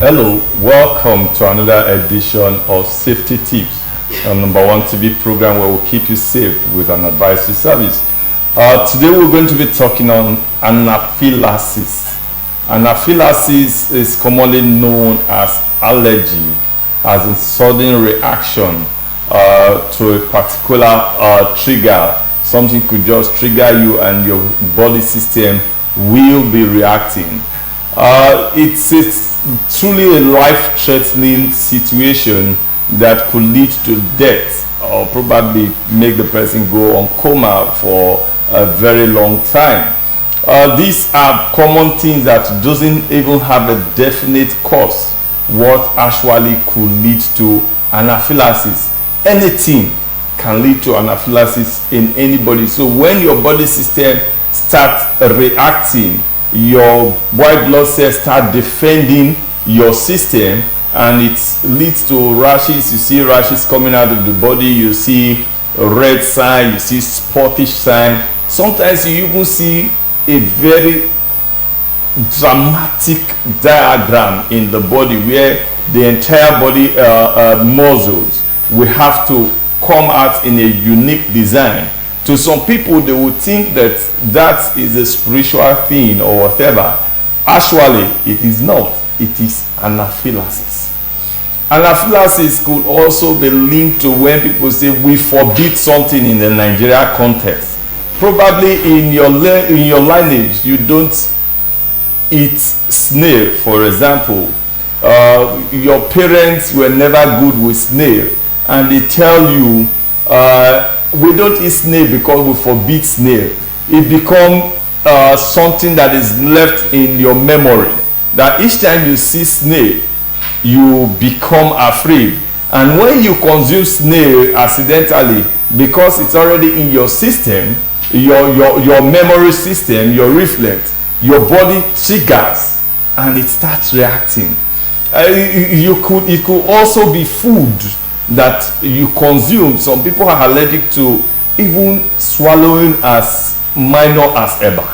Hello, welcome to another edition of Safety Tips, a number one TV program where we'll keep you safe with an advisory service. Today we're going to be talking on anaphylaxis. Anaphylaxis is commonly known as allergy, as a sudden reaction to a particular trigger. Something could just trigger you and your body system will be reacting. It's truly a life-threatening situation that could lead to death or probably make the person go on coma for a very long time. These are common things that doesn't even have a definite cause what actually could lead to anaphylaxis. Anything can lead to anaphylaxis in anybody. So when your body system starts reacting, your white blood cells start defending your system, and it leads to rashes. You see rashes coming out of the body, you see red sign, you see spottish sign. Sometimes you even see a very dramatic diagram in the body where the entire body muscles will have to come out in a unique design. To some people, they would think that that is a spiritual thing or whatever. Actually, it is not. It is anaphylaxis. Anaphylaxis could also be linked to when people say we forbid something in the Nigeria context. Probably in your lineage, you don't eat snail, for example. Your parents were never good with snail, and they tell you, we don't eat snail because we forbid snail. It becomes something that is left in your memory, that each time you see snail, you become afraid. And when you consume snail accidentally, because it's already in your system, your memory system, your reflex, your body triggers and it starts reacting. It could also be food that you consume. Some people are allergic to even swallowing as minor as eba.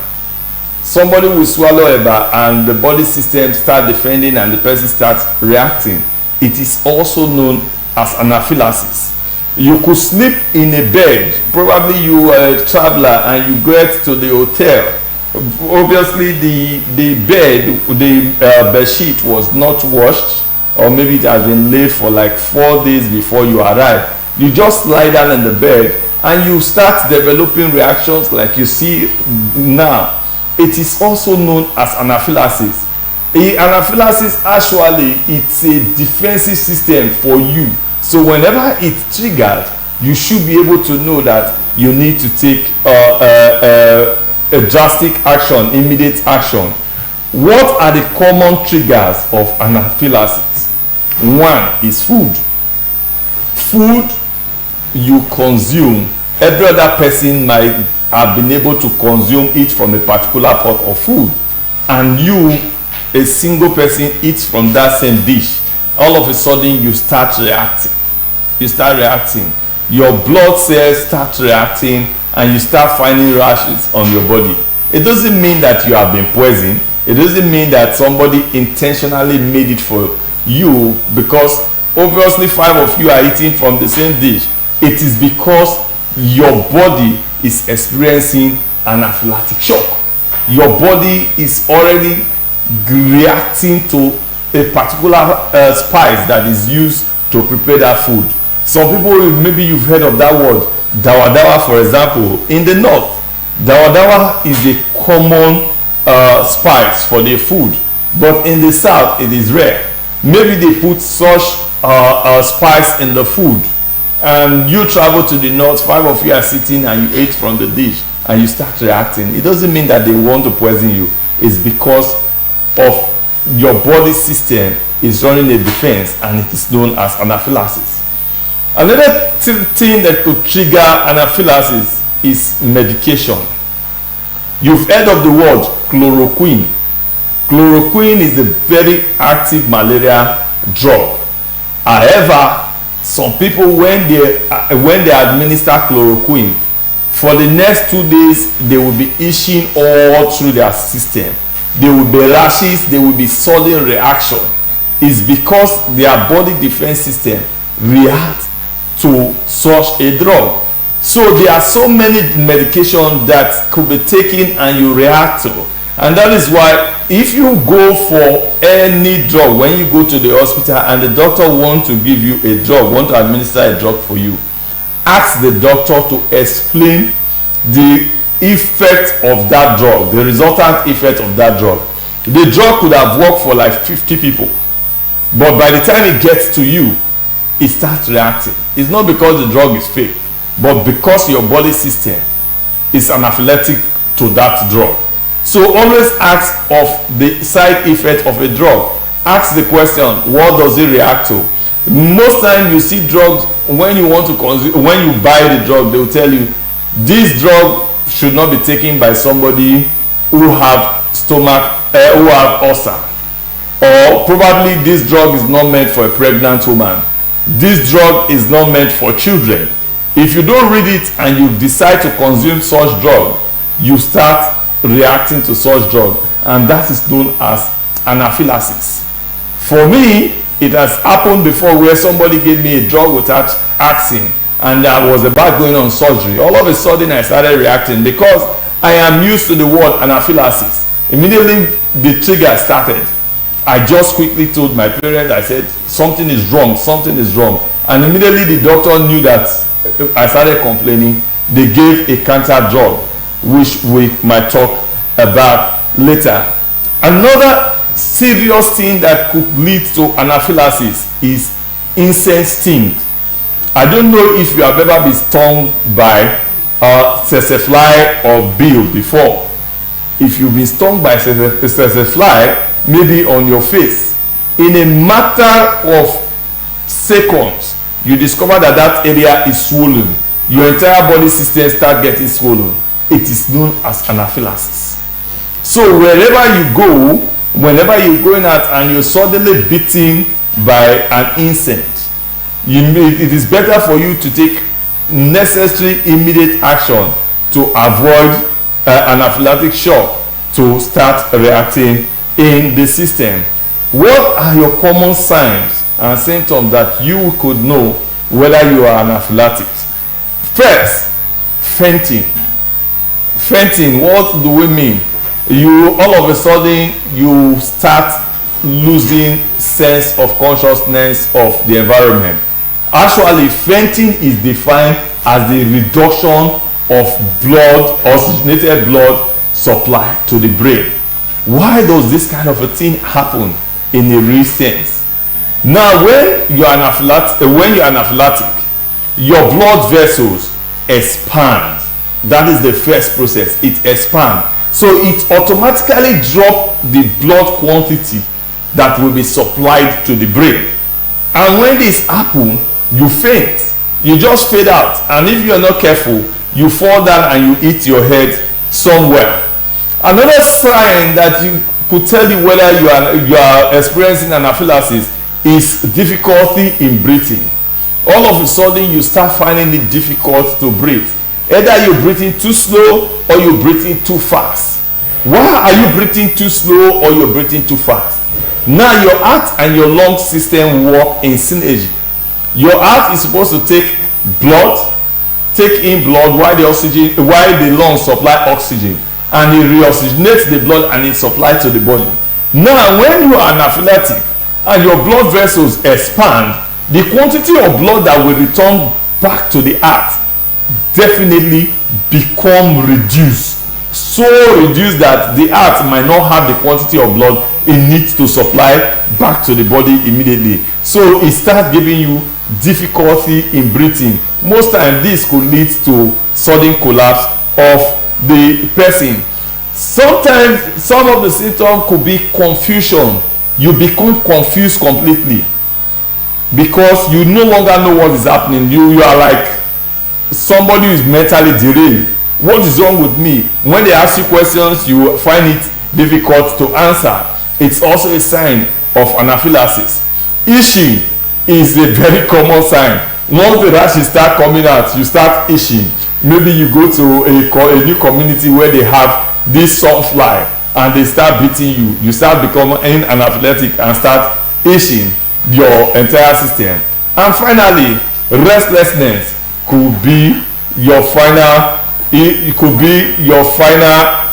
Somebody will swallow eba and the body system starts defending and the person starts reacting. It is also known as anaphylaxis. You could sleep in a bed. Probably you are a traveler and you get to the hotel. Obviously the bed, the bed sheet was not washed, or maybe it has been laid for like 4 days before you arrive. You just lie down in the bed and you start developing reactions like you see now. It is also known as anaphylaxis. Anaphylaxis, actually, it's a defensive system for you. So whenever it triggers, you should be able to know that you need to take a drastic action, immediate action. What are the common triggers of anaphylaxis? One is food. Food you consume, every other person might have been able to consume it from a particular pot of food, and you, a single person, eats from that same dish. All of a sudden you start reacting. Your blood cells start reacting and you start finding rashes on your body. It doesn't mean that you have been poisoned. It doesn't mean that somebody intentionally made it for you, because obviously 5 of you are eating from the same dish. It is because your body is experiencing anaphylactic shock. Your body is already reacting to a particular spice that is used to prepare that food. Some people, maybe you've heard of that word, dawa dawa, for example. In the north, dawa dawa is a common spice for their food, but in the south it is rare. Maybe they put such spice in the food, and you travel to the north, 5 of you are sitting and you ate from the dish and you start reacting. It doesn't mean that they want to poison you. It's because of your body system is running a defense, and it is known as anaphylaxis. Another thing that could trigger anaphylaxis is medication. You've heard of the word chloroquine. Chloroquine is a very active malaria drug. However, some people, when they administer chloroquine, for the next 2 days they will be itching all through their system. There will be rashes, there will be sudden reaction. is because their body defense system reacts to such a drug. So there are so many medications that could be taken and you react to. And that is why if you go for any drug, when you go to the hospital and the doctor wants to give you a drug, want to administer a drug for you, ask the doctor to explain the effect of that drug, the resultant effect of that drug. The drug could have worked for like 50 people, but by the time it gets to you, it starts reacting. It's not because the drug is fake, but because your body system is anaphylactic to that drug. So always ask of the side effect of a drug. Ask the question, what does it react to? Most times you see drugs, when you want to consume, when you buy the drug, they will tell you this drug should not be taken by somebody who have stomach, who have ulcer, or probably this drug is not meant for a pregnant woman. This drug is not meant for children. If you don't read it and you decide to consume such drug, you start reacting to such drug, and that is known as anaphylaxis. For me, it has happened before where somebody gave me a drug without asking, and I was about going on surgery. All of a sudden I started reacting because I am used to the word anaphylaxis. Immediately the trigger started. I just quickly told my parents, I said, something is wrong, something is wrong. And immediately the doctor knew that I started complaining. They gave a cancer drug, which we might talk about later. Another serious thing that could lead to anaphylaxis is insect sting. I don't know if you have ever been stung by a tsetse fly or beetle before. If you've been stung by tsetse fly, maybe on your face, in a matter of seconds, you discover that that area is swollen. Your entire body system starts getting swollen. It is known as anaphylaxis. So wherever you go, whenever you're going out and you're suddenly bitten by an insect, it is better for you to take necessary immediate action to avoid anaphylactic shock to start reacting in the system. What are your common signs and symptoms that you could know whether you are anaphylactic? First, fainting. Fainting, what do we mean? You all of a sudden you start losing sense of consciousness of the environment. Actually, fainting is defined as the reduction of blood, oxygenated blood supply to the brain. Why does this kind of a thing happen in a real sense? Now, when you are anaphylactic, your blood vessels expand. That is the first process. It expands. So it automatically drops the blood quantity that will be supplied to the brain. And when this happens, you faint. You just fade out. And if you are not careful, you fall down and you hit your head somewhere. Another sign that you could tell you whether you are experiencing anaphylaxis is difficulty in breathing. All of a sudden, you start finding it difficult to breathe. Either you're breathing too slow or you're breathing too fast. Why are you breathing too slow or you're breathing too fast? Now your heart and your lung system work in synergy. Your heart is supposed to take in blood while the lungs supply oxygen, and it reoxygenates the blood and it supplies to the body. Now when you are anaphylactic and your blood vessels expand, the quantity of blood that will return back to the heart definitely become reduced. So reduced that the heart might not have the quantity of blood it needs to supply back to the body immediately. So it starts giving you difficulty in breathing. Most times this could lead to sudden collapse of the person. Sometimes some of the symptoms could be confusion. You become confused completely because you no longer know what is happening. You are like somebody who is mentally derailed. What is wrong with me? When they ask you questions, you find it difficult to answer. It's also a sign of anaphylaxis. Itching is a very common sign. Once the rashes start coming out, you start itching. Maybe you go to a new community where they have this sunfly and they start beating you. You start becoming anaphylactic and start itching your entire system. And finally, restlessness could be your final, it could be your final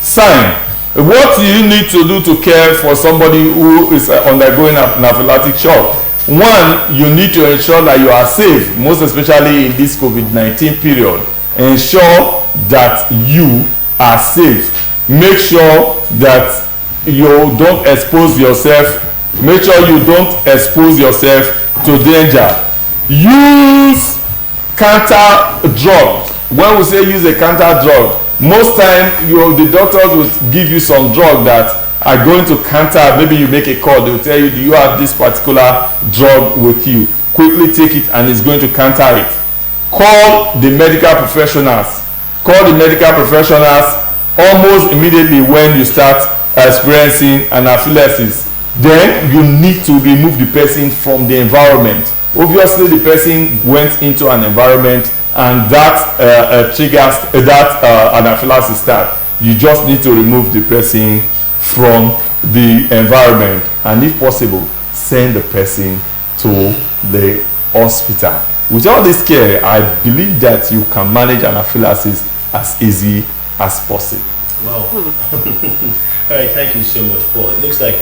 sign. What do you need to do to care for somebody who is undergoing anaphylactic shock? One, you need to ensure that you are safe, most especially in this COVID-19 period. Ensure that you are safe. Make sure that you don't expose yourself. Make sure you don't expose yourself to danger. Use counter drug. When we say use a counter drug, most time the doctors will give you some drug that are going to counter. Maybe you make a call, they will tell you, do you have this particular drug with you? Quickly take it and it's going to counter it. Call the medical professionals. Call the medical professionals almost immediately when you start experiencing anaphylaxis. Then you need to remove the person from the environment. Obviously, the person went into an environment and that triggers that anaphylaxis start. You just need to remove the person from the environment, and if possible, send the person to the hospital. With all this care, I believe that you can manage anaphylaxis as easy as possible. Wow. All right, thank you so much, Paul. It looks like